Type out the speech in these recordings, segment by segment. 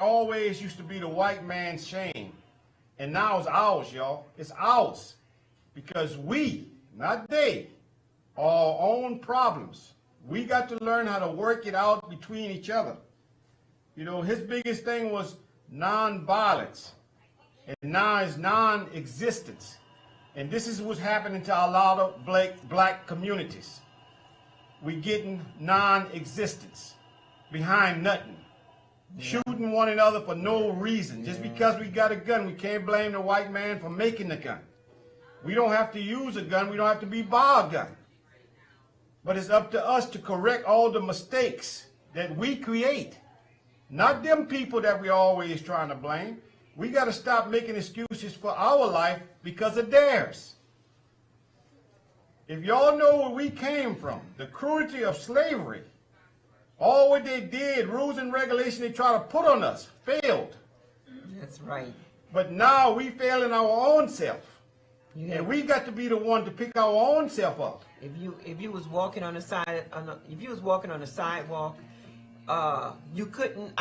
always used to be the white man's shame. And now it's ours, y'all. It's ours. Because we, not they, are our own problems. We got to learn how to work it out between each other. You know, his biggest thing was non-violence. And now it's non-existence. And this is what's happening to a lot of black communities. We getting non-existence behind nothing. Yeah. Shooting one another for no reason. Just because we got a gun, we can't blame the white man for making the gun. We don't have to use a gun. We don't have to be by a gun. But it's up to us to correct all the mistakes that we create. Not them people that we're always trying to blame. We got to stop making excuses for our life because of theirs. If y'all know where we came from, the cruelty of slavery, all what they did, rules and regulations they try to put on us, failed. That's right. But now we fail in our own self. And we got to be the one to pick our own self up. If you was walking on the side, if you was walking on the sidewalk, you couldn't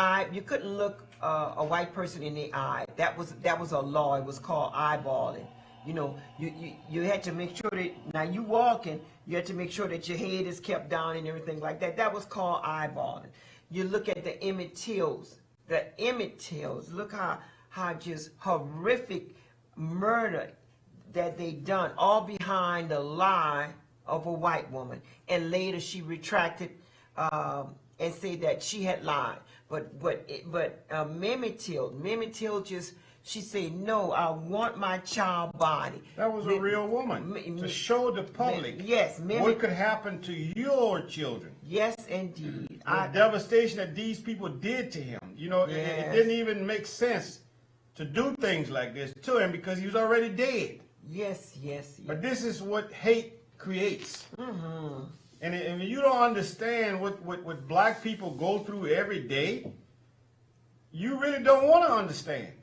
look a white person in the eye. That was a law. It was called eyeballing. You know, you had to make sure that now you walking, you had to make sure that your head is kept down and everything like that. That was called eyeballing. You look at the Emmett Tills. Look how just horrific murder that they done, all behind the lie of a white woman. And later she retracted and said that she had lied. But Mamie Till just, she said, no, I want my child body. That was a real woman to show the public what could happen to your children. Yes, indeed. The devastation that these people did to him. You know, it didn't even make sense to do things like this to him because he was already dead. Yes. But this is what hate creates. Mm-hmm. And if you don't understand what black people go through every day, you really don't want to understand.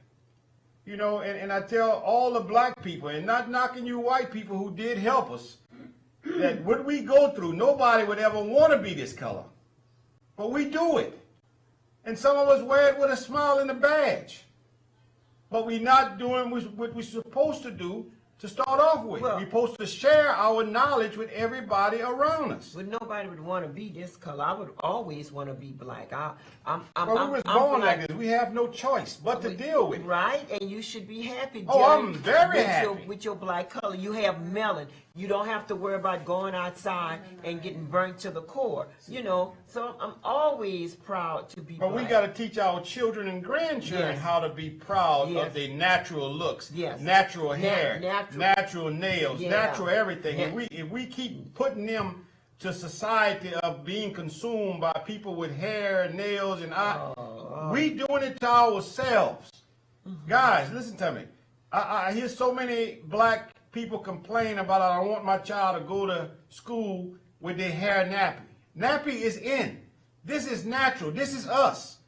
You know, and I tell all the black people, and not knocking you white people who did help us, that what we go through, nobody would ever want to be this color. But we do it. And some of us wear it with a smile and a badge. But we're not doing what we're supposed to do to start off with. We're supposed to share our knowledge with everybody around us. But nobody would want to be this color. I would always want to be black. We was born like this. We have no choice but to deal with it. Right, and you should be happy. I'm very happy. With your black color. You have melon. You don't have to worry about going outside and getting burnt to the core. You know, so I'm always proud to be black. But we got to teach our children and grandchildren how to be proud of their natural looks, natural hair, natural nails, natural everything. If we keep putting them to society of being consumed by people with hair, nails, and we doing it to ourselves. Mm-hmm. Guys, listen to me. I hear so many black people complain about, I don't want my child to go to school with their hair nappy. Nappy is in. This is natural. This is us.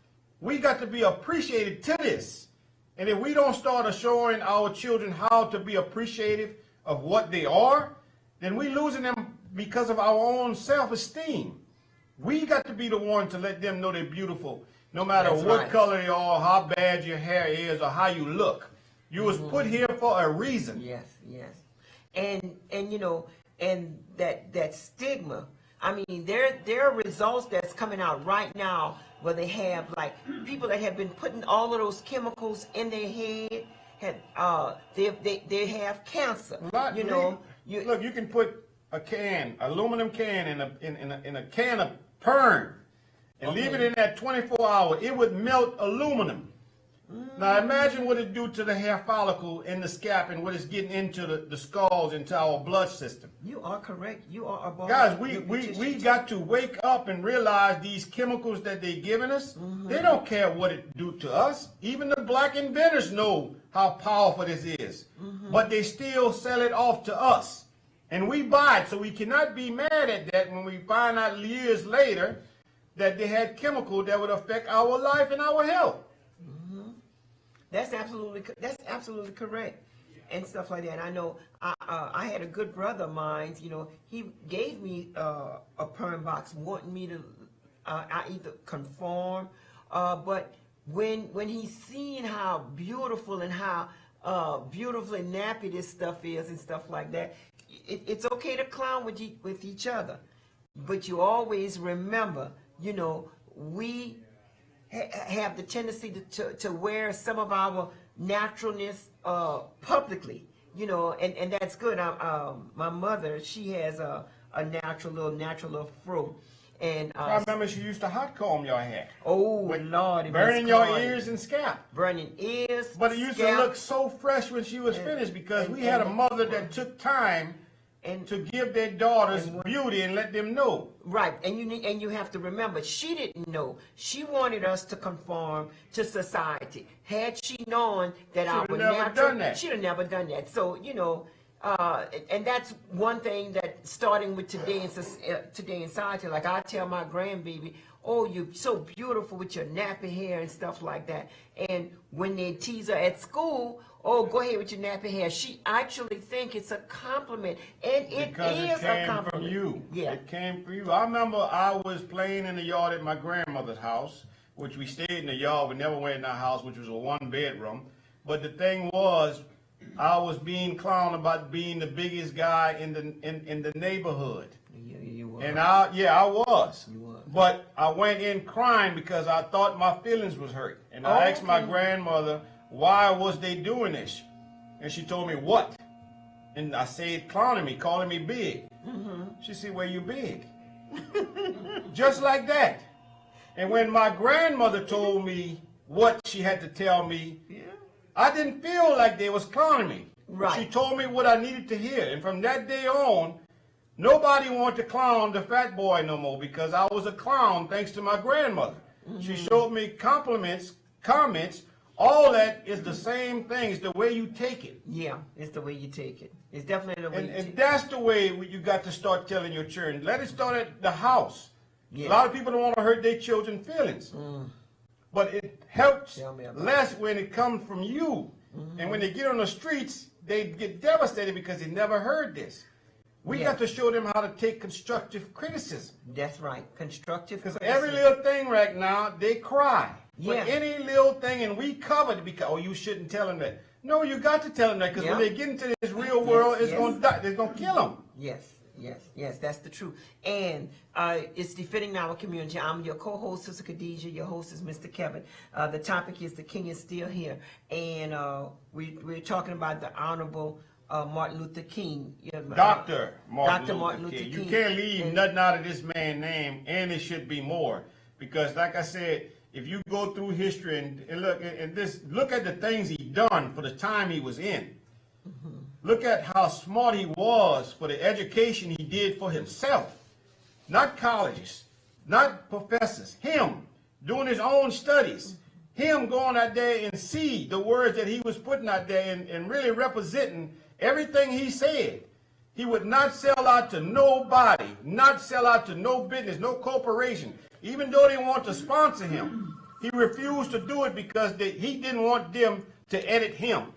We got to be appreciated to this. And if we don't start showing our children how to be appreciative of what they are, then we're losing them because of our own self-esteem. We got to be the one to let them know they're beautiful, no matter what color they are, how bad your hair is, or how you look. You was put here for a reason. Yes. And you know, and that stigma. I mean, there are results that's coming out right now where they have like people that have been putting all of those chemicals in their head they have cancer. You know, look, you can put a aluminum can in a can of Perm and leave it in that 24 hours. It would melt aluminum. Now imagine what it do to the hair follicle in the scalp and what it's getting into the skulls, into our blood system. You are correct. You are above. Guys, we got to wake up and realize these chemicals that they're giving us, they don't care what it do to us. Even the black inventors know how powerful this is. But they still sell it off to us. And we buy it, so we cannot be mad at that when we find out years later that they had chemical that would affect our life and our health. That's absolutely correct, and stuff like that. And I know I had a good brother of mine. You know, he gave me a perm box, wanting me to I either conform, but when he's seeing how beautiful and how beautifully nappy this stuff is and stuff like that, it's okay to clown with each other, but you always remember, you know, we have the tendency to wear some of our naturalness publicly, you know, and that's good. My mother, she has a natural little fro. And I remember she used to hot comb your hair. Oh, Lord. Burning your ears and scalp. Burning ears, but it used to look so fresh when she was finished, because we had a mother that took time to give their daughters beauty and let them know. Right, and you have to remember, she didn't know. She wanted us to conform to society. Had she known that she'd have never done that. So, you know, and that's one thing that starting with today in society. Like I tell my grandbaby, oh, you're so beautiful with your nappy hair and stuff like that. And when they tease her at school, oh, go ahead with your nappy hair, she actually think it's a compliment, and it is a compliment. From you. Yeah, it came from you. I remember I was playing in the yard at my grandmother's house, which we stayed in the yard. We never went in our house, which was a 1-bedroom. But the thing was, I was being clowned about being the biggest guy in the neighborhood. You were. And I was. You were. But I went in crying because I thought my feelings was hurt. And I asked my grandmother, why was they doing this? And she told me, what? And I said, clowning me, calling me big. She said, well, you big. Just like that. And when my grandmother told me what she had to tell me, I didn't feel like they was clowning me. Right. She told me what I needed to hear. And from that day on, nobody wanted to clown the fat boy no more, because I was a clown thanks to my grandmother. She showed me compliments, comments. All that is the same thing. It's the way you take it. Yeah, it's the way you take it. It's definitely the way you take it. And that's the way you got to start telling your children. Let it start at the house. Yeah. A lot of people don't want to hurt their children's feelings. But it helps less when it comes from you. And when they get on the streets, they get devastated because they never heard this. We got to show them how to take constructive criticism. That's right, constructive criticism. Because every little thing right now, they cry. For any little thing, and we covered it because, oh, you shouldn't tell them that. No, you got to tell them that, because when they get into this real world, it's going to die. It's going to kill them. Yes, that's the truth. And it's defending our community. I'm your co-host, Sister Khadijah. Your host is Mr. Kevin. The topic is The King is Still Here. And we're talking about the Honorable Martin Luther King. Dr. Martin Luther King. You can't leave nothing out of this man's name, and it should be more. Because, like I said, if you go through history and look at the things he done for the time he was in. Look at how smart he was for the education he did for himself. Not colleges, not professors. Him doing his own studies. Him going out there and see the words that he was putting out there and really representing everything he said. He would not sell out to nobody, not sell out to no business, no corporation. Even though they want to sponsor him, he refused to do it because he didn't want them to edit him.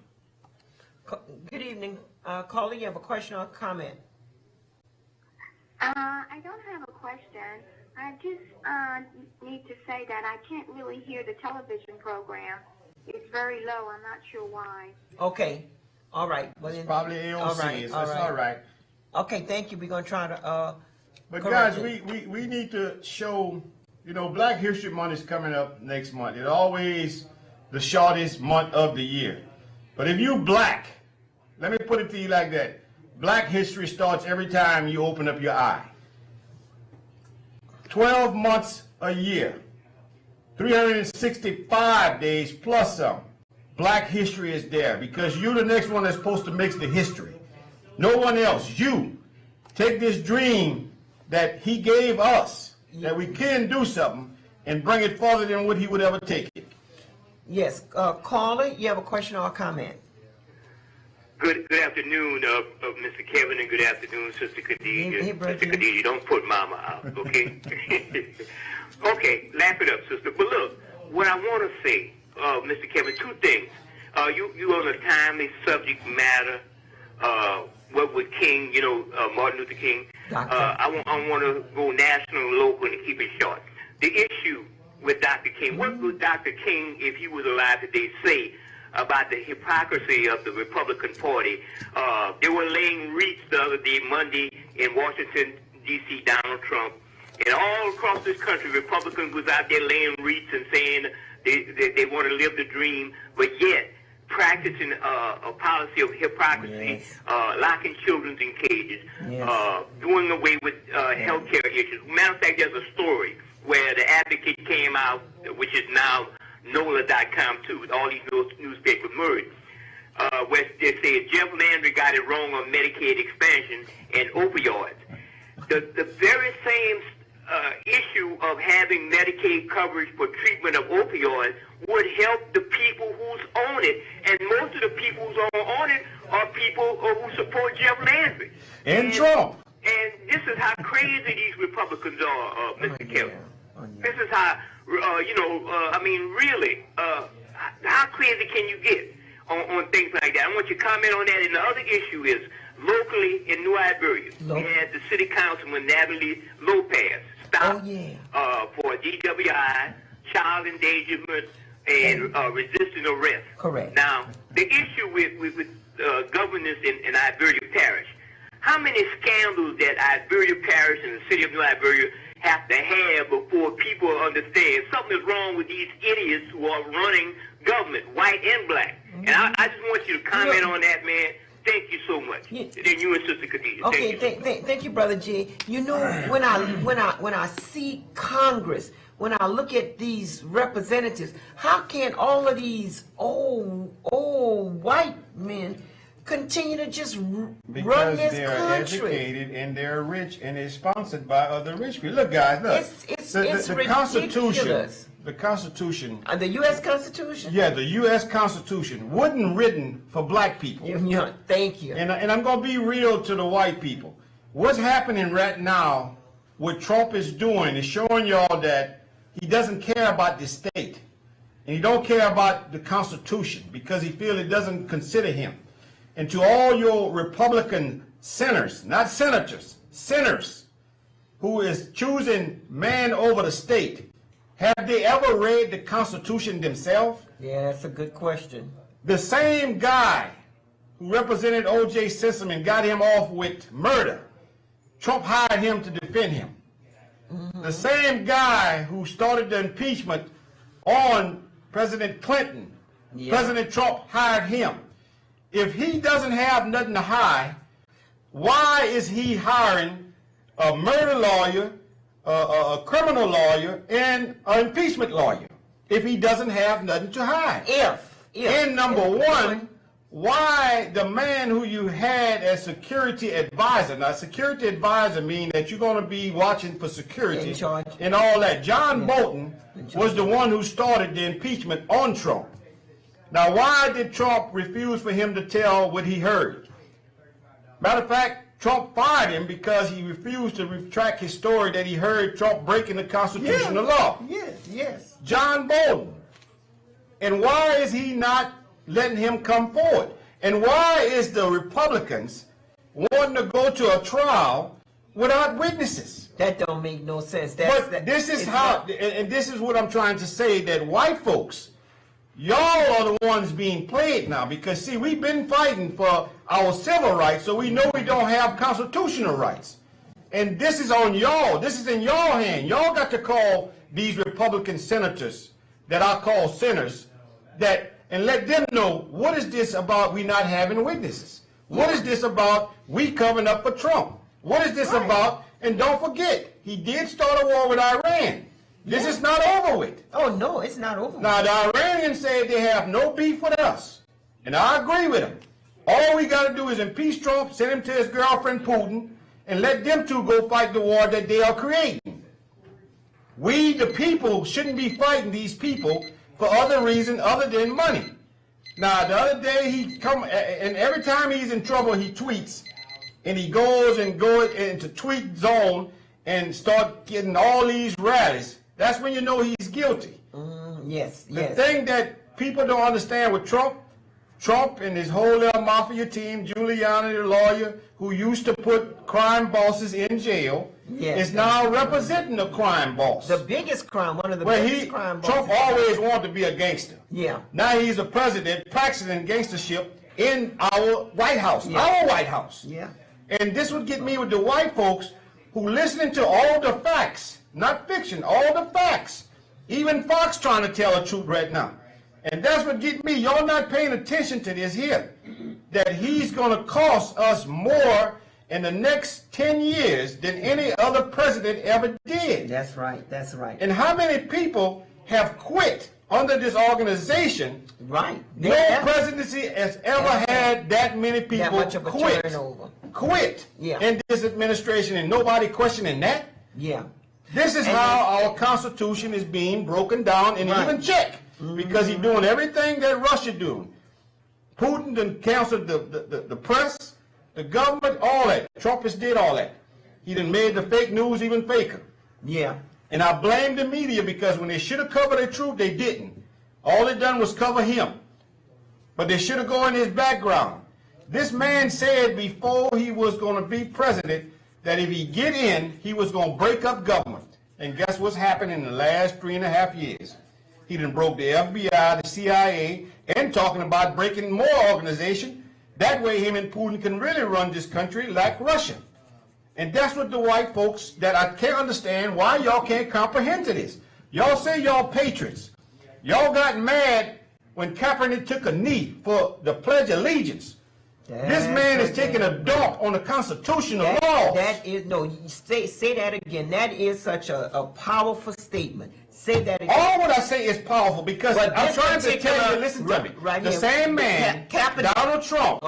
Good evening. Caller, you have a question or a comment? I don't have a question. I just need to say that I can't really hear the television program. It's very low. I'm not sure why. Okay. All right. Well, it's probably AOC. It's all right. Okay, thank you. We're going to try to... But guys, we need to show, Black History Month is coming up next month. It's always the shortest month of the year. But if you black, let me put it to you like that. Black history starts every time you open up your eye. 12 months a year, 365 days plus some. Black history is there because you're the next one that's supposed to make the history. No one else. You take this dream that he gave us, that we can do something, and bring it farther than what he would ever take it. Yes. Caller, you have a question or a comment? Good afternoon, Mr. Kevin, and good afternoon, Sister Khadijah. Hey, Sister Khadijah, don't put Mama out, okay? Okay, laugh it up, sister. But look, what I want to say, Mr. Kevin, two things. You on a timely subject matter, what with King, Martin Luther King. I want to go national and local and keep it short. The issue with Dr. King. What would Dr. King, if he was alive today, say about the hypocrisy of the Republican Party? They were laying wreaths the other day, Monday, in Washington, D.C., Donald Trump. And all across this country, Republicans was out there laying wreaths and saying they want to live the dream, but yet practicing a policy of hypocrisy, locking children in cages, doing away with health care issues. Matter of fact, there's a story where the Advocate came out, which is now NOLA.com too, with all these newspapers merged, where they say Jeff Landry got it wrong on Medicaid expansion and opioids. The very same issue of having Medicaid coverage for treatment of opioids would help the people who's on it, and most of the people who's on it are people who support Jeff Landry. And Trump. And this is how crazy these Republicans are, Mr. Kelly. This is how, I mean, really, how crazy can you get on things like that? I want you to comment on that. And the other issue is, locally in New Iberia, we had the city councilman, Natalie Lopez, stopped for DWI, child endangerment, and resisting arrest. Correct. Now, the issue with governance in Iberia Parish, how many scandals that Iberia Parish and the city of New Iberia have to have before people understand something is wrong with these idiots who are running government, white and black? And I just want you to comment on that, man. Thank you so much. Then you and Sister Khadijah. Okay, thank you, Brother J. You know, when I see Congress, when I look at these representatives, how can all of these old white men continue to just run this country? Because they're educated and they're rich and they're sponsored by other rich people. Look, guys, look. It's the Constitution. The Constitution. The U.S. Constitution? Yeah, the U.S. Constitution wasn't written for black people. Yeah, thank you. And I'm going to be real to the white people. What's happening right now, what Trump is doing is showing y'all that he doesn't care about the state. And he don't care about the Constitution because he feels it doesn't consider him. And to all your Republican senators, not senators, senators, who is choosing man over the state, have they ever read the Constitution themselves? Yeah, that's a good question. The same guy who represented O.J. Simpson and got him off with murder, Trump hired him to defend him. The same guy who started the impeachment on President Clinton, President Trump hired him. If he doesn't have nothing to hide, why is he hiring a murder lawyer, a criminal lawyer, and an impeachment lawyer if he doesn't have nothing to hide? And number one, why the man who you had as security advisor? Now, security advisor means that you're going to be watching for security and all that. John Bolton was the one who started the impeachment on Trump. Now, why did Trump refuse for him to tell what he heard? Matter of fact, Trump fired him because he refused to retract his story that he heard Trump breaking the constitutional law. Yes. John Bolton. And why is he not letting him come forward? And why is the Republicans wanting to go to a trial without witnesses? That don't make no sense. This is what I'm trying to say, that white folks, y'all are the ones being played now, because see, we've been fighting for our civil rights, so we know we don't have constitutional rights. And this is on y'all. This is in y'all hand. Y'all got to call these Republican senators that I call sinners, and let them know, what is this about we not having witnesses? What is this about we covering up for Trump? What is this about? And don't forget, he did start a war with Iran. This is not over with. Oh, no, it's not over with. Now, the Iranians said they have no beef with us. And I agree with them. All we got to do is impeach Trump, send him to his girlfriend Putin, and let them two go fight the war that they are creating. We, the people, shouldn't be fighting these people for other reason other than money. Now, the other day he come, and every time he's in trouble, he tweets. And he goes into tweet zone and start getting all these rallies. That's when you know he's guilty. Yes. The thing that people don't understand with Trump Trump and his whole little mafia team, Giuliani, the lawyer, who used to put crime bosses in jail, is now representing the crime boss. The biggest crime, one of the biggest crime bosses. Trump always wanted to be a gangster. Yeah. Now he's a president practicing gangstership in our White House, our White House. Yeah. And this would get me with the white folks who listening to all the facts, not fiction, all the facts. Even Fox trying to tell the truth right now. And that's what get me. Y'all not paying attention to this here. That he's going to cost us more in the next 10 years than any other president ever did. That's right. That's right. And how many people have quit under this organization? Right. No presidency has ever had that many people that much of a turnover. Quit in this administration, and nobody questioning that. Yeah. This is how our Constitution is being broken down and even checked, because he's doing everything that Russia do. Putin done canceled the press, the government, all that. Trump has did all that. He done made the fake news even faker. Yeah. And I blame the media, because when they should have covered the truth, they didn't. All they done was cover him. But they should have gone in his background. This man said before he was going to be president that if he get in, he was going to break up government. And guess what's happened in the last 3.5 years? He done broke the FBI, the CIA, and talking about breaking more organization. That way him and Putin can really run this country like Russia. And that's what the white folks that I can't understand why y'all can't comprehend to this. Y'all say y'all patriots. Y'all got mad when Kaepernick took a knee for the Pledge of Allegiance. This man is taking a dump on the constitutional law. That is, no, say that again. That is such a powerful statement. Say that again. All what I say is powerful, because I'm trying to tell you, listen to me. The same man, Donald Trump,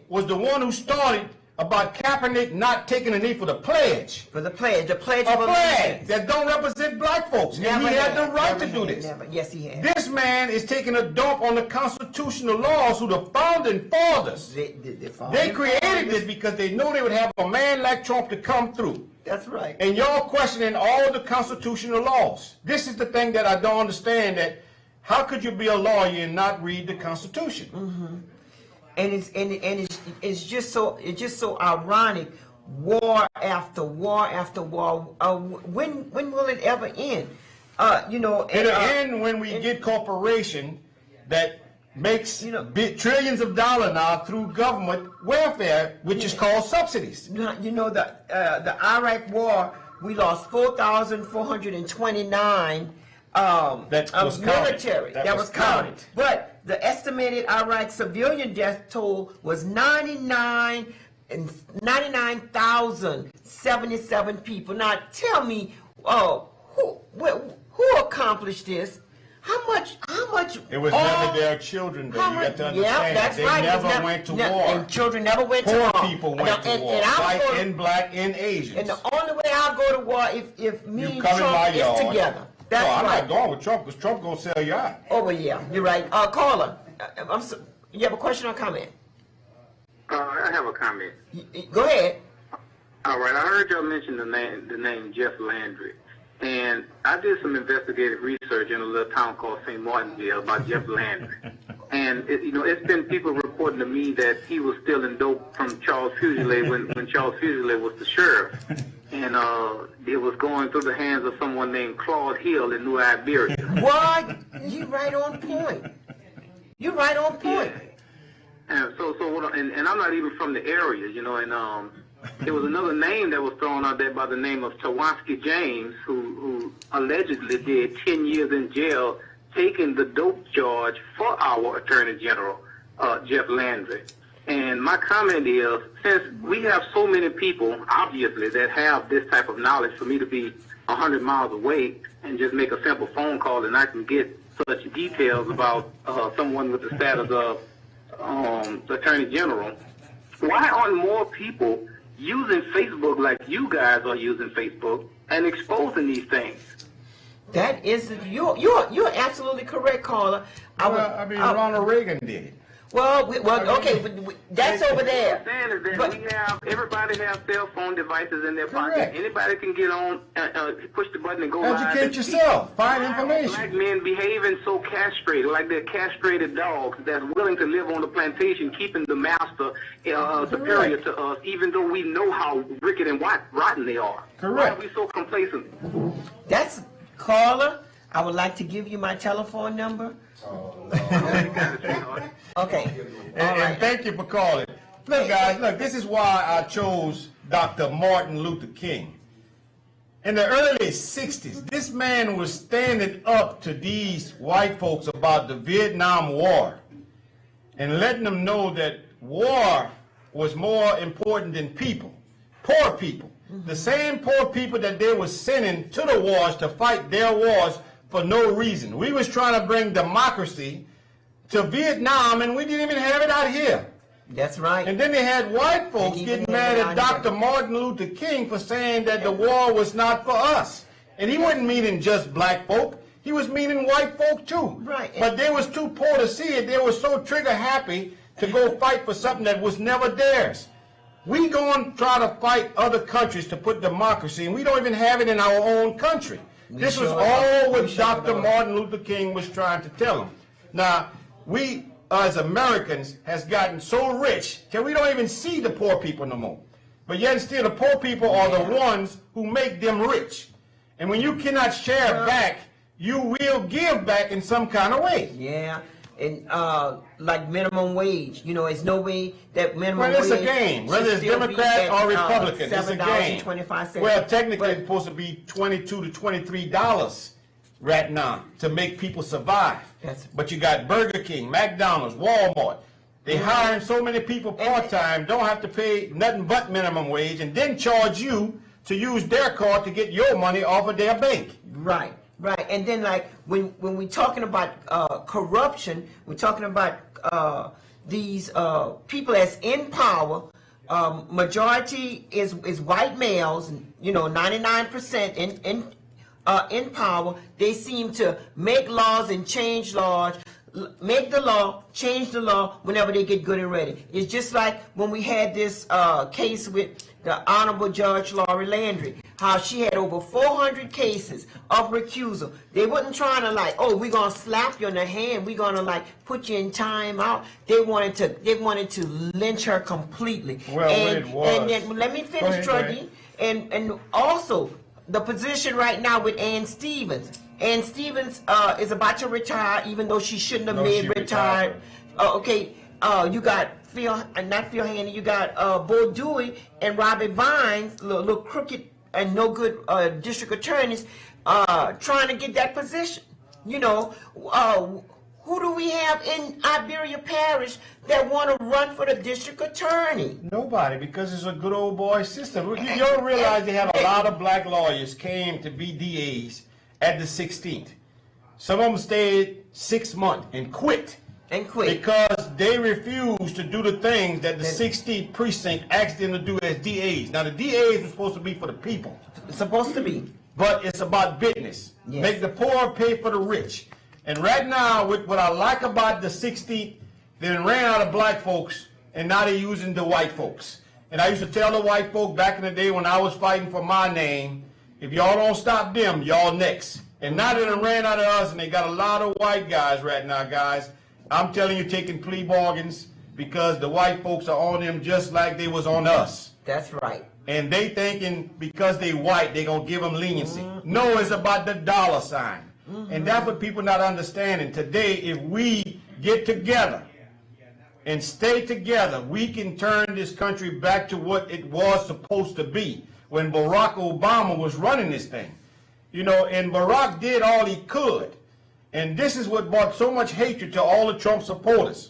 was the one who started about Kaepernick not taking a knee for the pledge. For the pledge. The pledge of allegiance. That don't represent black folks. And he had the right to do this. Yes, he had. This man is taking a dump on the constitutional laws who the founding fathers. They created this because they knew they would have a man like Trump to come through. That's right. And y'all questioning all the constitutional laws. This is the thing that I don't understand, that how could you be a lawyer and not read the Constitution? Mm-hmm. And it's just so ironic. War after war after war. When will it ever end? It'll end when we get corporation that makes trillions of dollars now through government welfare, which is called subsidies. The Iraq War, we lost 4,429 military. That was counted. But the estimated Iraq civilian death toll was 99,077 people. Now tell me, who accomplished this? How much? It was never their children, though. You got to understand. That's they right. never went to war. And children never went to war. Poor people went to war. White and black and Asians. And the only way I'll go to war if me and Trump is together. That's I'm right. not going with Trump, because Trump gonna sell you out. Oh well, yeah, you're right. Caller, you have a question or comment? I have a comment. Go ahead. All right, I heard y'all mention the name Jeff Landry, and I did some investigative research in a little town called St. Martinville about Jeff Landry. And it's been people reporting to me that he was stealing dope from Charles Fugile when Charles Fugile was the sheriff, and it was going through the hands of someone named Claude Hill in New Iberia. What? You right on point. You're right on point. And and I'm not even from the area, and there was another name that was thrown out there by the name of Tawansky James, who allegedly did 10 years in jail taking the dope charge for our Attorney General, Jeff Landry. And my comment is, since we have so many people, obviously, that have this type of knowledge, for me to be 100 miles away and just make a simple phone call and I can get such details about someone with the status of Attorney General, why aren't more people using Facebook like you guys are using Facebook and exposing these things? That is, you're absolutely correct, caller. Ronald Reagan did it. Well, okay, but that's over there. What I'm saying is that everybody have cell phone devices in their pocket. Anybody can get on, push the button and go live. Educate yourself. Find information. Black men behaving so castrated, like they're castrated dogs that's willing to live on the plantation, keeping the master superior to us, even though we know how wicked and rotten they are. Correct. Why are we so complacent? That's caller. I would like to give you my telephone number. Okay. And thank you for calling. Look, guys, look, this is why I chose Dr. Martin Luther King. In the early 60s, this man was standing up to these white folks about the Vietnam War and letting them know that war was more important than people, poor people. The same poor people that they were sending to the wars to fight their wars for no reason. We was trying to bring democracy to Vietnam, and we didn't even have it out here. That's right. And then they had white folks getting mad at Dr. Martin Luther King for saying that the war was not for us. And he wasn't meaning just black folk. He was meaning white folk too. Right. But they was too poor to see it. They were so trigger happy to go fight for something that was never theirs. We go and try to fight other countries to put democracy, and we don't even have it in our own country. This was all what Dr. Martin Luther King was trying to tell them. Now, we as Americans has gotten so rich that we don't even see the poor people no more. But yet still the poor people are the ones who make them rich. And when you cannot share back, you will give back in some kind of way. Yeah. And like minimum wage, you know, it's no way that minimum wage. Well, it's a game. Whether it's Democrat or Republican, it's a game. $7.25. Well, technically, it's supposed to be $22 to $23 right now to make people survive. But you got Burger King, McDonald's, Walmart. They hiring so many people part-time, don't have to pay nothing but minimum wage, and then charge you to use their card to get your money off of their bank. Right. Right, and then like when we're talking about corruption, we're talking about these people that's in power. Majority is white males, you know, 99% in power. They seem to make laws and change laws, make the law, change the law whenever they get good and ready. It's just like when we had this case with the Honorable Judge Lori Landry, how she had over 400 cases of recusal. They wasn't trying to like, oh, we're gonna slap you in the hand, we're gonna like put you in time out. They wanted to lynch her completely. Well, it was. And then let me finish, Truddy. And also the position right now with Ann Stevens. Ann Stevens is about to retire, even though she shouldn't have been retired. Okay, you got not Phil Haney, you got Bo Dewey and Robbie Vines, little crooked and no good district attorneys, trying to get that position. You know, who do we have in Iberia Parish that want to run for the district attorney? Nobody, because it's a good old boy system. You don't realize they have a lot of black lawyers came to be DAs at the 16th. Some of them stayed 6 months and quit. Because they refused to do the things that the 16th precinct asked them to do as DAs. Now the DAs are supposed to be for the people. It's supposed to be. But it's about business. Yes. Make the poor pay for the rich. And right now, with what I like about the 16th, they ran out of black folks, and now they're using the white folks. And I used to tell the white folk back in the day when I was fighting for my name, if y'all don't stop them, y'all next. And now that they ran out of us, and they got a lot of white guys right now, guys, I'm telling you, taking plea bargains because the white folks are on them just like they was on us. That's right. And they thinking because they white, they going to give them leniency. No, it's about the dollar sign. And that's what people not understanding. Today, if we get together and stay together, we can turn this country back to what it was supposed to be when Barack Obama was running this thing. You know, and Barack did all he could. And this is what brought so much hatred to all the Trump supporters,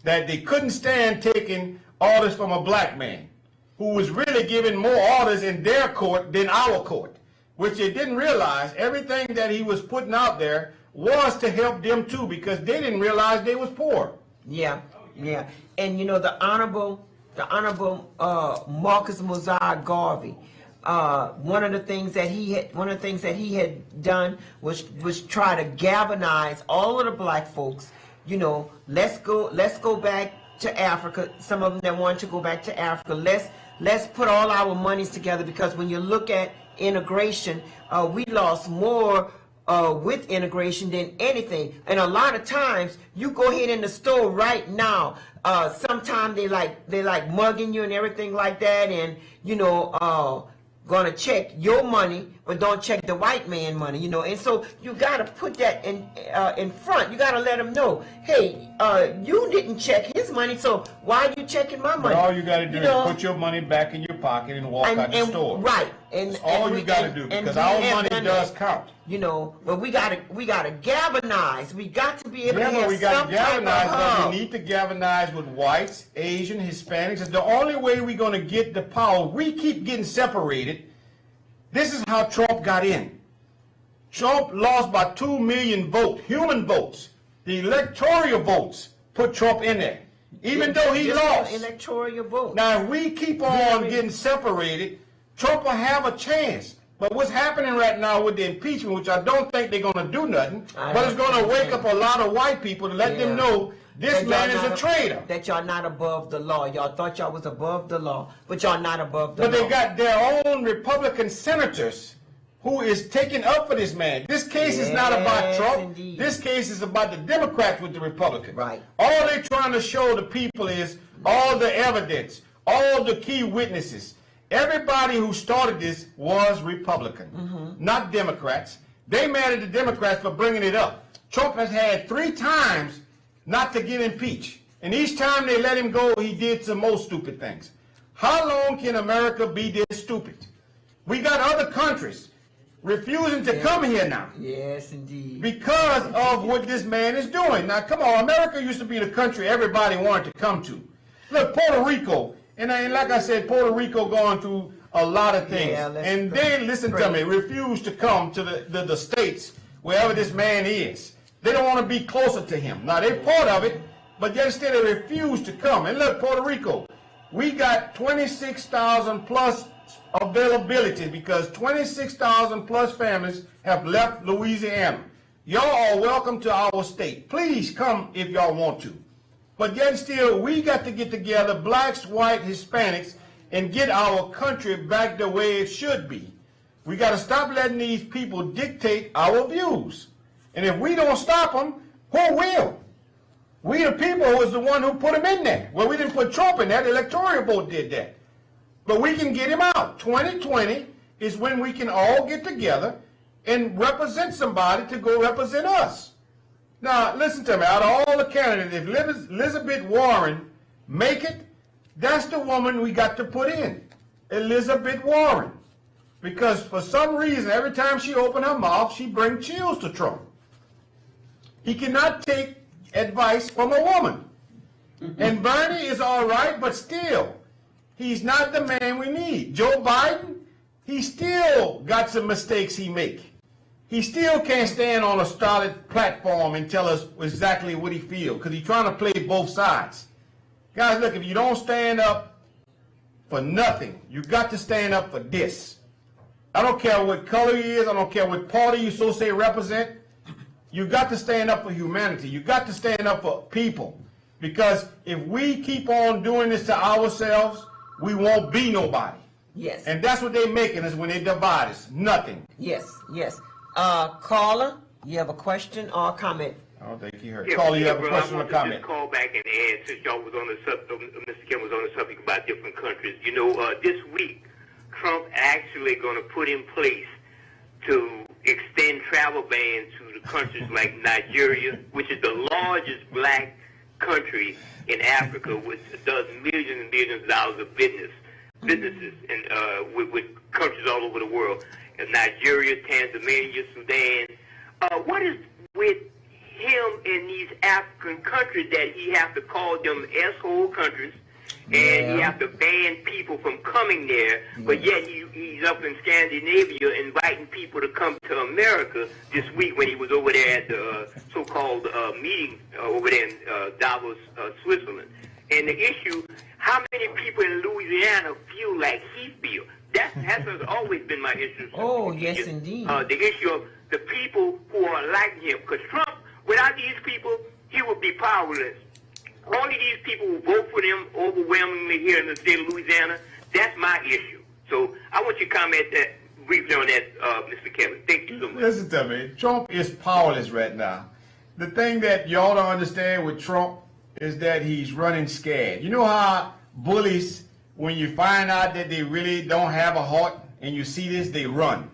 that they couldn't stand taking orders from a black man who was really giving more orders in their court than our court, which they didn't realize everything that he was putting out there was to help them too, because they didn't realize they was poor. Yeah, yeah. And you know, the honorable Marcus Mosiah Garvey, one of the things that he had done was try to galvanize all of the black folks you know, let's go back to Africa. Some of them that want to go back to Africa. Let's put all our monies together, because when you look at integration, we lost more with integration than anything. And a lot of times, you go ahead in the store right now. Sometimes they like mugging you and everything like that, and you know, gonna check your money, but don't check the white man money, you know. And so you gotta put that in front. You gotta let them know, hey, you didn't check his money, so why are you checking my money? But all you gotta do is put your money back in your pocket and walk out the store. Right. That's all you gotta do, because our money does count. You know, but we gotta galvanize. We got to be able to have we gotta some galvanize, type of but we need to galvanize with whites, Asian, Hispanics. It's the only way we're gonna get the power. We keep getting separated. This is how Trump got in. Trump lost by 2 million votes, human votes. The electoral votes put Trump in there, even though he lost. Electoral vote. Now, if we keep on getting separated, Trump will have a chance. But what's happening right now with the impeachment, which I don't think they're going to do nothing, but it's going to wake up a lot of white people to let them know this man is a traitor. That y'all not above the law. Y'all thought y'all was above the law, but y'all not above the law. But they got their own Republican senators who is taking up for this man. This case is not about Trump. Indeed. This case is about the Democrats with the Republicans. Right. All they're trying to show the people is all the evidence, all the key witnesses. Everybody who started this was Republican, not Democrats. They mad at the Democrats for bringing it up. Trump has had 3 times not to get impeached. And each time they let him go, he did some more stupid things. How long can America be this stupid? We got other countries refusing to come here now. Yes, indeed. Because of what this man is doing. Now, come on, America used to be the country everybody wanted to come to. Look, Puerto Rico, and like I said, Puerto Rico going through a lot of things. And they, listen to me, refuse to come to the states, wherever this man is. They don't want to be closer to him. Now, they're part of it, but yet still they refuse to come. And look, Puerto Rico, we got 26,000 plus availability, because 26,000 plus families have left Louisiana. Y'all are welcome to our state. Please come if y'all want to. But yet still, we got to get together, blacks, white, Hispanics, and get our country back the way it should be. We got to stop letting these people dictate our views. And if we don't stop them, who will? We the people was the one who put him in there. Well, we didn't put Trump in there. The electoral vote did that. But we can get him out. 2020 is when we can all get together and represent somebody to go represent us. Now, listen to me. Out of all the candidates, if Elizabeth Warren make it, that's the woman we got to put in. Elizabeth Warren. Because for some reason, every time she opened her mouth, she brings chills to Trump. He cannot take advice from a woman. And Bernie is all right, but still, he's not the man we need. Joe Biden, he still got some mistakes he make. He still can't stand on a solid platform and tell us exactly what he feels, because he's trying to play both sides. Guys, look, if you don't stand up for nothing, you got to stand up for this. I don't care what color he is. I don't care what party you so say represent. You got to stand up for humanity. You got to stand up for people. Because if we keep on doing this to ourselves, we won't be nobody. Yes. And that's what they're making us when they divide us. Nothing. Yes, yes. Caller, you have a question or a comment? I don't think he heard. Caller, you have a question or a comment? Just call back and add, since y'all was on the Mr. Kim was on the subject about different countries. You know, this week, Trump actually going to put in place to extend travel bans to the countries like Nigeria, which is the largest black country in Africa, which does millions and millions of dollars of businesses, and with countries all over the world. Nigeria, Tanzania, Sudan. What is with him in these African countries that he have to call them S-hole countries, and he have to ban people from coming there, but yet he's up in Scandinavia inviting people to come to America this week when he was over there at the so-called meeting over there in Davos, Switzerland. And the issue, how many people in Louisiana feel like he feels? That has always been my issue. Oh, yes, indeed. The issue of the people who are like him. Because Trump, without these people, he would be powerless. All of these people who vote for them overwhelmingly here in the state of Louisiana, that's my issue. So I want you to comment briefly on that, Mr. Kevin. Thank you so much. Listen to me. Trump is powerless right now. The thing that y'all don't understand with Trump is that he's running scared. You know how bullies, when you find out that they really don't have a heart and you see this, they run.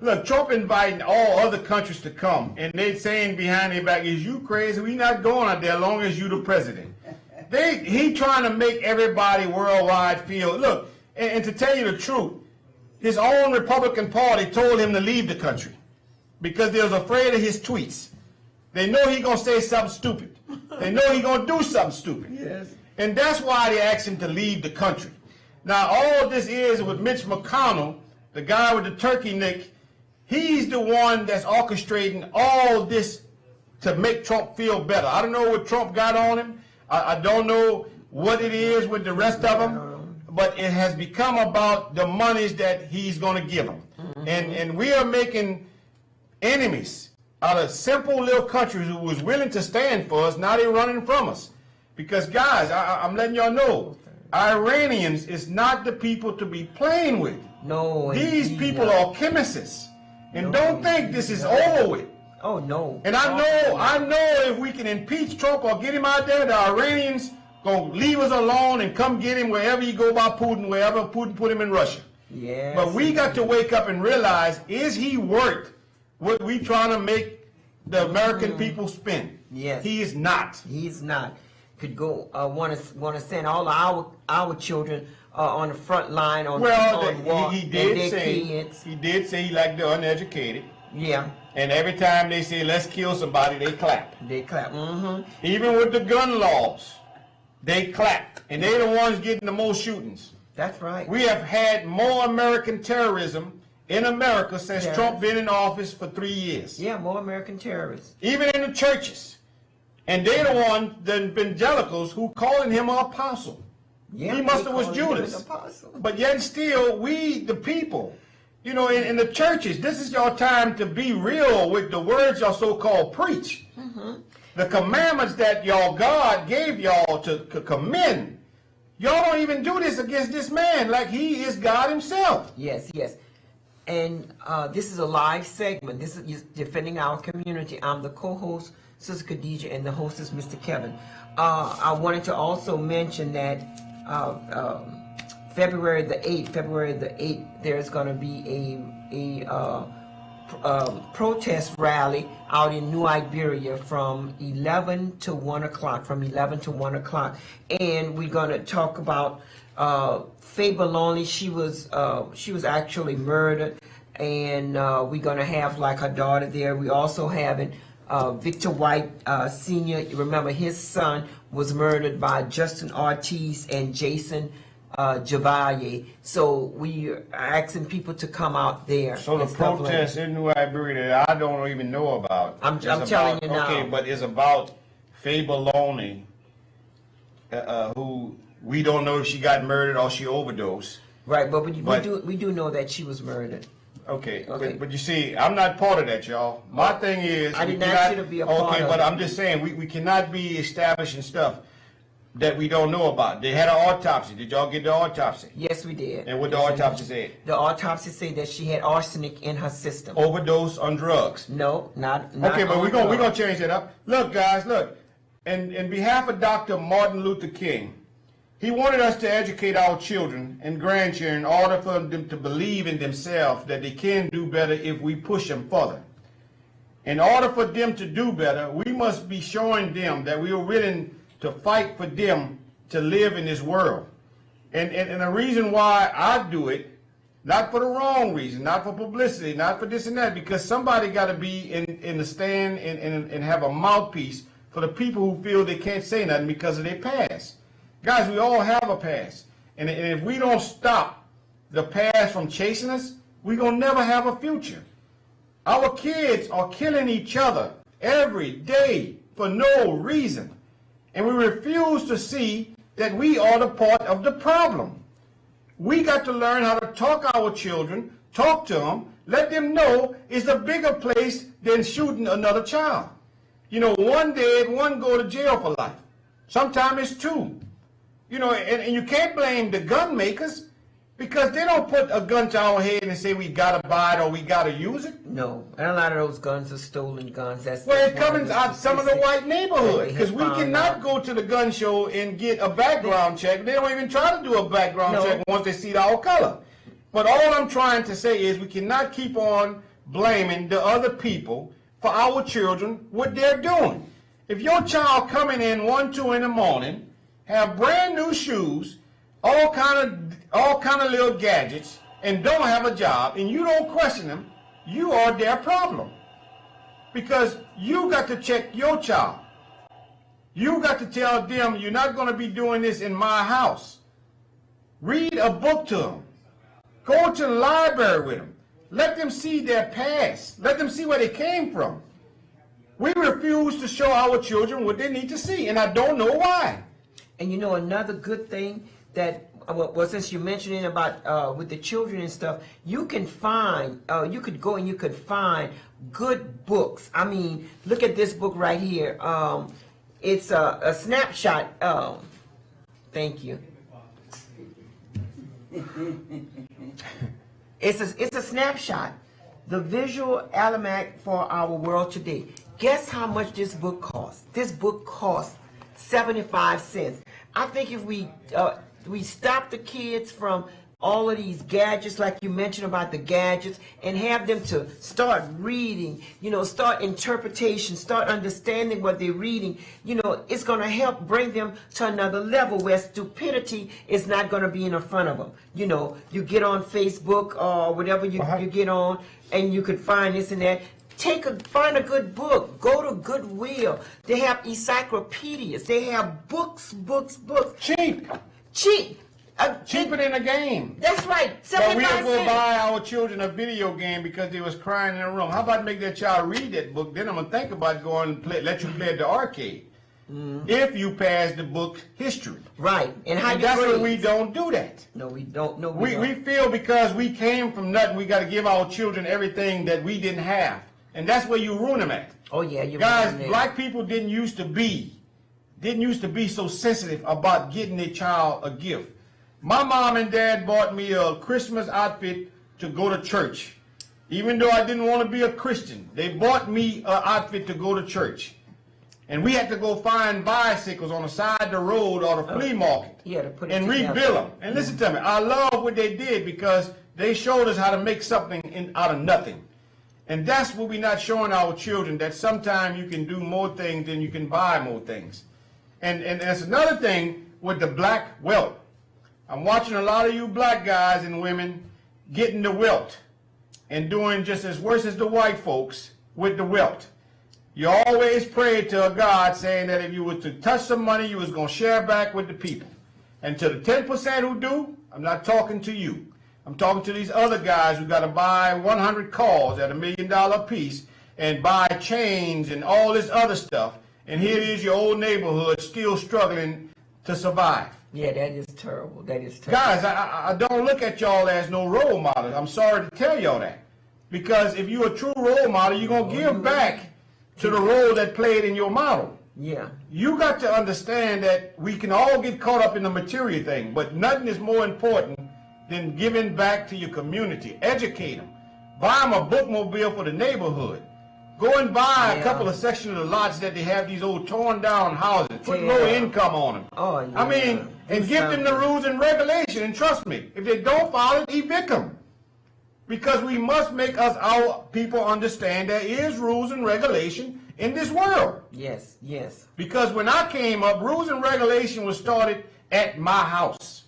Look, Trump inviting all other countries to come, and they saying behind their back, is you crazy? We not going out there as long as you the president. He trying to make everybody worldwide feel, look, and to tell you the truth, his own Republican Party told him to leave the country because they was afraid of his tweets. They know he gonna say something stupid. They know he gonna do something stupid. Yes. And that's why they asked him to leave the country. Now, all this is with Mitch McConnell, the guy with the turkey neck, he's the one that's orchestrating all this to make Trump feel better. I don't know what Trump got on him. I don't know what it is with the rest of them, but it has become about the monies that he's going to give them. And we are making enemies out of simple little countries who was willing to stand for us. Now they're running from us. Because, guys, I'm letting y'all know, Iranians is not the people to be playing with. No. These people are chemists. And don't think this is over with. Oh, no. And I know if we can impeach Trump or get him out there, the Iranians going to leave us alone and come get him wherever you go by Putin, wherever Putin put him in Russia. Yes. But we got to wake up and realize, is he worth what we trying to make the American people spend? Yes. He is not. He's not. Could go want to send all our children on the front line on war. He did say he liked the uneducated. Yeah. And every time they say let's kill somebody, they clap. They clap. Even with the gun laws, they clap, and they're the ones getting the most shootings. That's right. We have had more American terrorism in America since Trump been in office for 3 years. Yeah, more American terrorists. Even in the churches. And they're the ones, the evangelicals, who calling him an apostle. Yeah, he must have was Judas. But yet still, we, the people, you know, in the churches, this is your time to be real with the words y'all so-called preach. The commandments that y'all God gave y'all to commend. Y'all don't even do this against this man like he is God himself. Yes, yes. And this is a live segment. This is Defending Our Community. I'm the co-host, Sister Khadijah, and the host is Mr. Kevin. I wanted to also mention that February the 8th, there's going to be a protest rally out in New Iberia from 11 to 1 o'clock, and we're going to talk about Faye Baloney. She was actually murdered, and we're going to have like her daughter there. We also having Victor White Sr. You remember his son was murdered by Justin Ortiz and Jason Javalier. So we are asking people to come out there. So the protest in New Iberia that I don't even know about. I'm telling you now. Okay, but it's about Faye Baloney, who we don't know if she got murdered or she overdosed. Right, but we do know that she was murdered. Okay. But you see, I'm not part of that, y'all. My thing is, I didn't ask you to be a part of it. Okay, but I'm just saying, we cannot be establishing stuff that we don't know about. They had an autopsy. Did y'all get the autopsy? Yes, we did. And what the autopsy said? The autopsy said that she had arsenic in her system. Overdose on drugs? No, not okay, but we're gonna change that up. Look, guys, look. And in behalf of Dr. Martin Luther King, he wanted us to educate our children and grandchildren in order for them to believe in themselves that they can do better if we push them further. In order for them to do better, we must be showing them that we are willing to fight for them to live in this world. And the reason why I do it, not for the wrong reason, not for publicity, not for this and that, because somebody got to be in the stand and have a mouthpiece for the people who feel they can't say nothing because of their past. Guys, we all have a past. And if we don't stop the past from chasing us, we're going to never have a future. Our kids are killing each other every day for no reason. And we refuse to see that we are the part of the problem. We got to learn how to talk our children, talk to them, let them know it's a bigger place than shooting another child. You know, one dead, one go to jail for life. Sometimes it's two. You know, and you can't blame the gun makers because they don't put a gun to our head and say we gotta buy it or we gotta use it. No, and a lot of those guns are stolen guns. Well, it comes out some of the white neighborhood because we cannot go to the gun show and get a background check. They don't even try to do a background check once they see our color. But all I'm trying to say is we cannot keep on blaming the other people for our children, what they're doing. If your child coming in 1, 2 in the morning, have brand new shoes, all kind of little gadgets, and don't have a job, and you don't question them, you are their problem. Because you got to check your child. You got to tell them you're not going to be doing this in my house. Read a book to them. Go to the library with them. Let them see their past. Let them see where they came from. We refuse to show our children what they need to see, and I don't know why. And you know, another good thing that, well, since you're mentioning about with the children and stuff, you can find, you could go and you could find good books. I mean, look at this book right here. It's a snapshot. Thank you. It's a snapshot. The Visual Almanac for Our World Today. Guess how much this book costs? This book costs 75 cents. I think if we stop the kids from all of these gadgets, like you mentioned about the gadgets, and have them to start reading, you know, start interpretation, start understanding what they're reading, you know, it's going to help bring them to another level where stupidity is not going to be in the front of them. You know, you get on Facebook or whatever you get on, and you could find this and that. Find a good book. Go to Goodwill. They have encyclopedias. They have books. Cheap. Cheaper than a game. That's right. But we'll go buy our children a video game because they was crying in the room. How about make that child read that book? Then I'm going to think about going and let you play at the arcade. If you pass the book history. Right. And that's what we don't do that. No, we don't. No, we feel because we came from nothing, we got to give our children everything that we didn't have. And that's where you ruin them at. Oh, yeah. You guys, black people didn't used to be so sensitive about getting their child a gift. My mom and dad bought me a Christmas outfit to go to church. Even though I didn't want to be a Christian, they bought me an outfit to go to church. And we had to go find bicycles on the side of the road or the flea market and rebuild them. And listen to me, I love what they did because they showed us how to make something out of nothing. And that's what we're not showing our children, that sometimes you can do more things than you can buy more things. And that's another thing with the black wealth. I'm watching a lot of you black guys and women getting the wealth and doing just as worse as the white folks with the wealth. You always pray to a God saying that if you were to touch some money, you was going to share back with the people. And to the 10% who do, I'm not talking to you. I'm talking to these other guys who got to buy 100 cars at $1 million a piece and buy chains and all this other stuff. And here it is, your old neighborhood still struggling to survive. Yeah, that is terrible. That is terrible. Guys, I don't look at y'all as no role models. I'm sorry to tell y'all that. Because if you're a true role model, you're going to give back to the role that played in your model. Yeah. You got to understand that we can all get caught up in the material thing, but nothing is more important than giving back to your community. Educate them. Buy them a bookmobile for the neighborhood. Go and buy a couple of sections of the lots that they have these old torn down houses. Put low income on them. Oh, yeah. I mean, and give them the rules and regulations. And trust me, if they don't follow it, evict them. Because we must make our people understand there is rules and regulation in this world. Yes, yes. Because when I came up, rules and regulation was started at my house.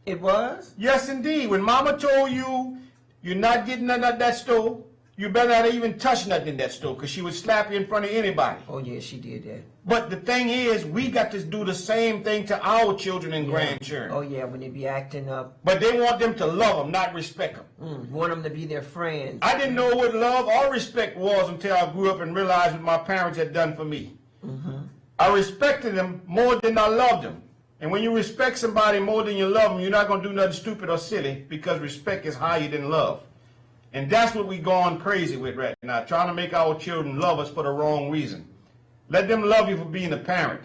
It was? Yes, indeed. When Mama told you, you're not getting nothing out that store, you better not even touch nothing in that store because she would slap you in front of anybody. Oh, yeah, she did that. But the thing is, we got to do the same thing to our children and grandchildren. Oh, yeah, when they be acting up. But they want them to love them, not respect them. Want them to be their friends. I didn't know what love or respect was until I grew up and realized what my parents had done for me. I respected them more than I loved them. And when you respect somebody more than you love them, you're not going to do nothing stupid or silly because respect is higher than love. And that's what we're going crazy with right now, trying to make our children love us for the wrong reason. Let them love you for being a parent,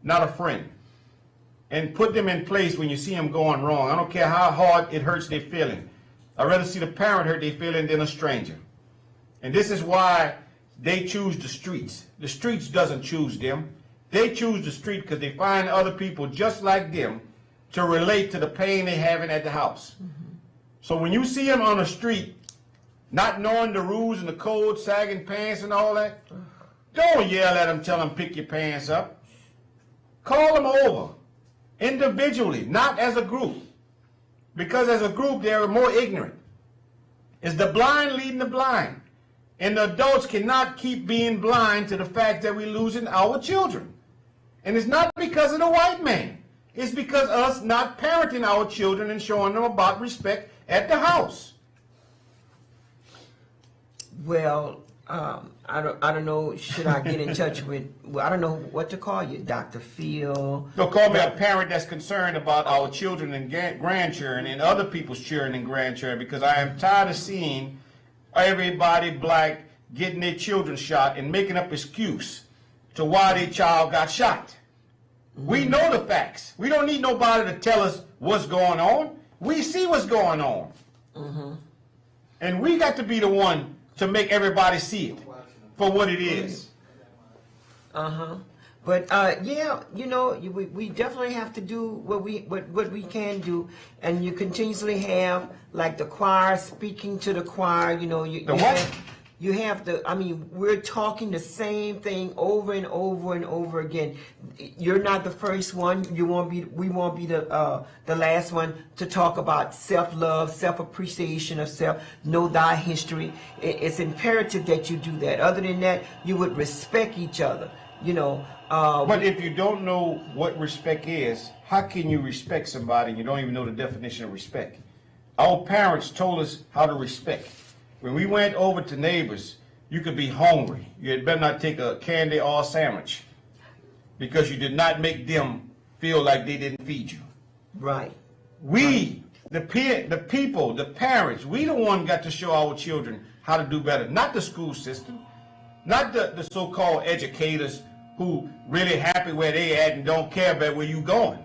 not a friend. And put them in place when you see them going wrong. I don't care how hard it hurts their feeling. I'd rather see the parent hurt their feeling than a stranger. And this is why they choose the streets. The streets doesn't choose them. They choose the street because they find other people just like them to relate to the pain they're having at the house. So when you see them on the street, not knowing the rules and the code, sagging pants and all that, don't yell at them, tell them pick your pants up. Call them over individually, not as a group. Because as a group, they're more ignorant. It's the blind leading the blind. And the adults cannot keep being blind to the fact that we're losing our children. And it's not because of the white man. It's because of us not parenting our children and showing them about respect at the house. Well, I don't know, should I get in touch with, well, I don't know what to call you, Dr. Phil? They'll call me a parent that's concerned about our children and grandchildren and other people's children and grandchildren, because I am tired of seeing everybody black getting their children shot and making up excuse to why their child got shot. We know the facts. We don't need nobody to tell us what's going on. We see what's going on. And we got to be the one to make everybody see it for what it is. But yeah, you know, we definitely have to do what we can do, and you continuously have like the choir speaking to the choir. You know, you have to. I mean, we're talking the same thing over and over and over again. You're not the first one. You won't be. We won't be the last one to talk about self-love, self-appreciation of self. Know thy history. It's imperative that you do that. Other than that, you would respect each other. You know. But if you don't know what respect is, how can you respect somebody and you don't even know the definition of respect? Our parents told us how to respect. When we went over to neighbors, you could be hungry. You had better not take a candy or a sandwich because you did not make them feel like they didn't feed you. Right. We, the people, the parents, we the one got to show our children how to do better. Not the school system, not the so-called educators who really happy where they at and don't care about where you going.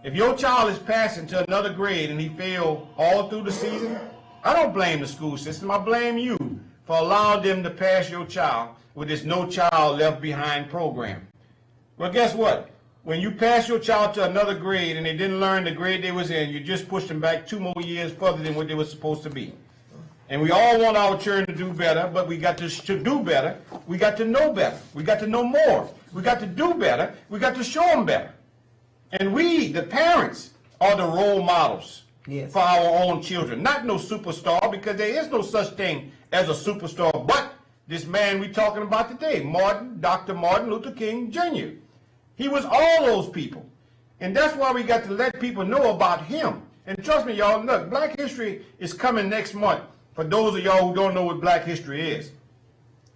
If your child is passing to another grade and he failed all through the season, I don't blame the school system. I blame you for allowing them to pass your child with this No Child Left Behind program. Well, guess what? When you pass your child to another grade and they didn't learn the grade they was in, you just pushed them back 2 more years further than what they were supposed to be. And we all want our children to do better, but we got to do better. We got to know better. We got to know more. We got to do better. We got to show them better. And we, the parents, are the role models for our own children. Not no superstar, because there is no such thing as a superstar, but this man we talking about today, Dr. Martin Luther King Jr. He was all those people. And that's why we got to let people know about him. And trust me, y'all, look, Black History is coming next month. For those of y'all who don't know what Black history is,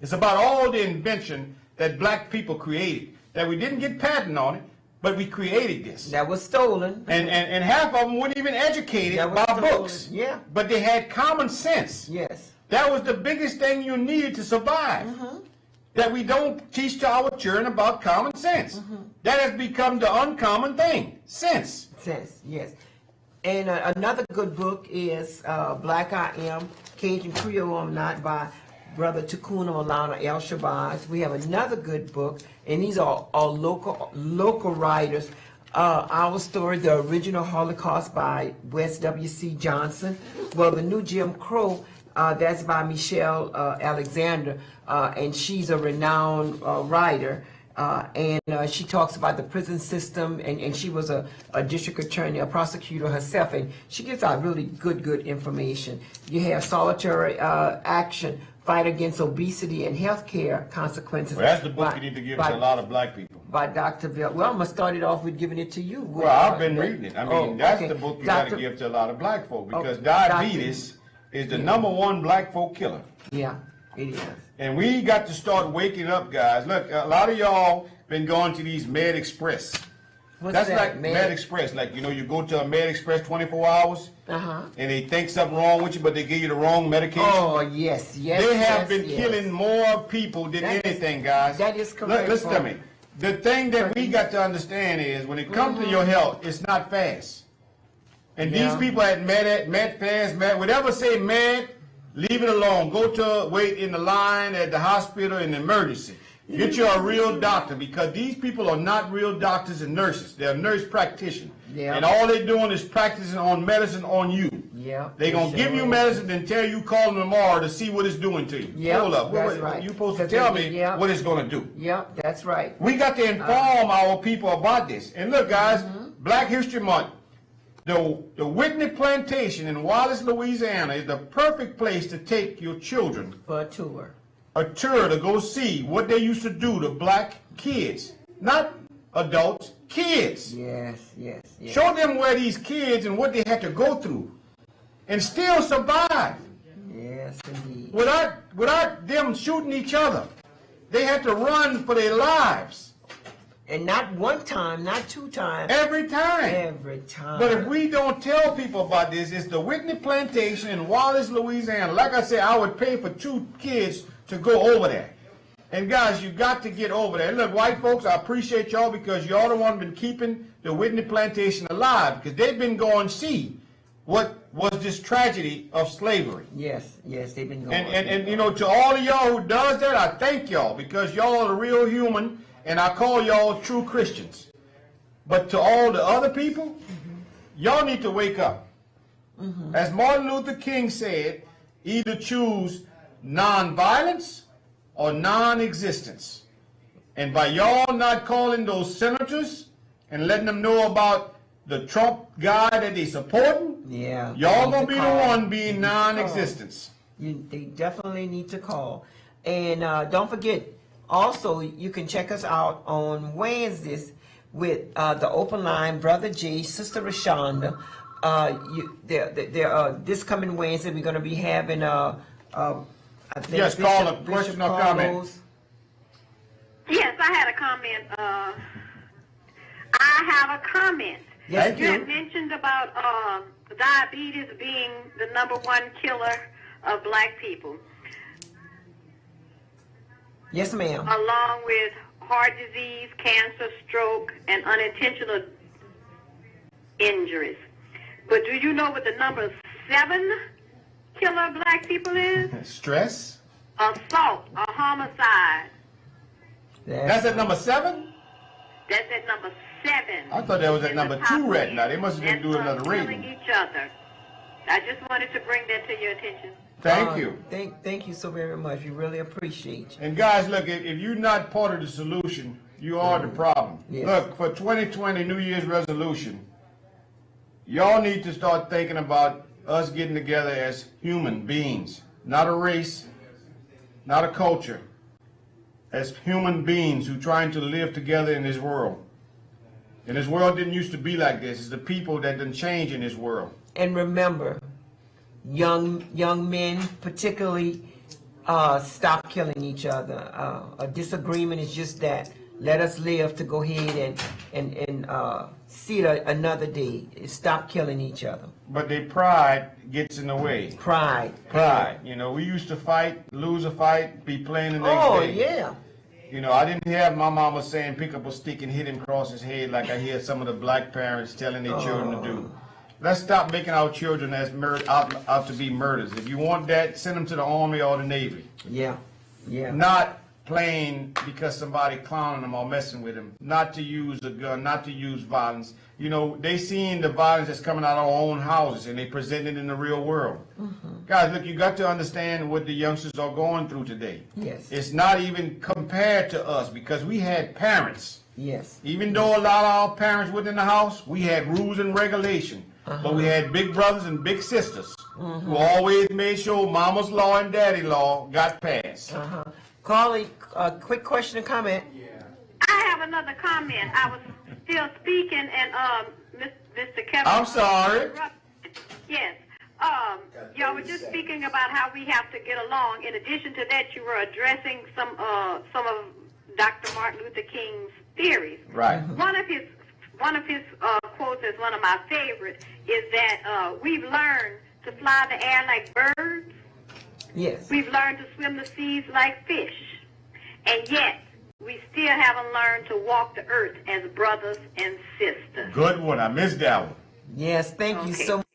it's about all the invention that black people created, that we didn't get patent on it, but we created this. That was stolen. And half of them weren't even educated by books. Yeah. But they had common sense. Yes. That was the biggest thing you needed to survive. That we don't teach to our children about common sense. That has become the uncommon thing. Sense. Sense, yes. And another good book is Black I Am, Cajun Creole I'm Not by Brother Takuna Olana El Shabazz. We have another good book, and these are all local writers. Our Story, The Original Holocaust by Wes W.C. Johnson. Well, The New Jim Crow, that's by Michelle Alexander, and she's a renowned writer. And she talks about the prison system, and she was a district attorney, a prosecutor herself, and she gives out really good information. You have Solitary Action, Fight Against Obesity and Healthcare Consequences. Well, that's the book you need to give to a lot of black people. By Dr. Bill. Well, I'm going to start it off with giving it to you. Well, I've been reading it. I mean, that's the book you got to give to a lot of black folk, because diabetes is the #1 black folk killer. Yeah, it is. And we got to start waking up, guys. Look, a lot of y'all been going to these Med Express That's like Med Express. Like, you know, you go to a Med Express 24 hours, and they think something wrong with you, but they give you the wrong medication. Oh, yes, yes. They have been killing more people than anything, guys. That is correct. Listen to me. The thing that we got to understand is when it comes to your health, it's not fast. And these people at MedFast, whatever say Med, leave it alone. Go to wait in the line at the hospital in the emergency. Get you a real doctor, because these people are not real doctors and nurses. They're nurse practitioners. And all they're doing is practicing on medicine on you. They're going to give you medicine and tell you call them tomorrow to see what it's doing to you. Hold up. You're supposed to tell me what it's going to do. That's right. We got to inform our people about this. And look, guys, Black History Month, the Whitney Plantation in Wallace, Louisiana is the perfect place to take your children for a tour. A tour to go see what they used to do to black kids. Not adults, kids. Yes. Show them where these kids and what they had to go through and still survive. Yes, indeed. Without them shooting each other. They had to run for their lives. And not one time, not two times. Every time. Every time. But if we don't tell people about this, it's the Whitney Plantation in Wallace, Louisiana. Like I said, I would pay for 2 kids to go over there. And guys, you got to get over there. And look, white folks, I appreciate y'all because y'all the one been keeping the Whitney Plantation alive, because they've been going to see what was this tragedy of slavery. Yes, they've been going. And you know, to all of y'all who does that, I thank y'all, because y'all are real human, and I call y'all true Christians. But to all the other people, y'all need to wake up. As Martin Luther King said, either choose non-violence or non-existence. And by y'all not calling those senators and letting them know about the Trump guy that they supporting, y'all gonna be the one being non-existence. They definitely need to call. And don't forget, also, you can check us out on Wednesdays with the open line, Brother G, Sister Rashonda. This coming Wednesday, we're going to be having yes, call a question or comment. Yes, I had a comment. I have a comment. Yes, you had mentioned about diabetes being the #1 killer of black people. Yes, ma'am. Along with heart disease, cancer, stroke, and unintentional injuries. But do you know what the number 7 killer of black people is? Stress? Assault, a homicide. That's at number 7? That's at number 7. I thought that was at number 2 right now. They must have been doing another rating. Each other. I just wanted to bring that to your attention. Thank you. Thank you so very much. We really appreciate you. And guys, look, if you're not part of the solution, you are the problem. Yes. Look, for 2020 New Year's resolution, y'all need to start thinking about us getting together as human beings, not a race, not a culture, as human beings who are trying to live together in this world. And this world didn't used to be like this. It's the people that didn't change in this world. And remember, young men particularly, stop killing each other. A disagreement is just that. Let us live to go ahead and see another day. Stop killing each other. But their pride gets in the way. Pride. You know, we used to fight, lose a fight, be playing the next day. Oh, yeah. You know, I didn't have my mama saying pick up a stick and hit him across his head like I hear some of the black parents telling their children to do. Let's stop making our children as out to be murderers. If you want that, send them to the Army or the Navy. Yeah. Not playing because somebody clowning them or messing with them. Not to use a gun, not to use violence. You know, they seeing the violence that's coming out of our own houses and they present it in the real world. Guys, look, you got to understand what the youngsters are going through today. Yes. It's not even compared to us because we had parents. Yes. Even though a lot of our parents were in the house, we had rules and regulation. But we had big brothers and big sisters who always made sure mama's law and daddy law got passed. Carly, quick question and comment. I have another comment. I was still speaking, and Mr. Kevin. I'm sorry. Yes. Y'all were just speaking about how we have to get along. In addition to that, you were addressing some of Dr. Martin Luther King's theories. Right. One of his one of his quotes is one of my favorites, is that we've learned to fly the air like birds. Yes. We've learned to swim the seas like fish. And yet, we still haven't learned to walk the earth as brothers and sisters. Good one. I missed that one. Yes, thank you so much.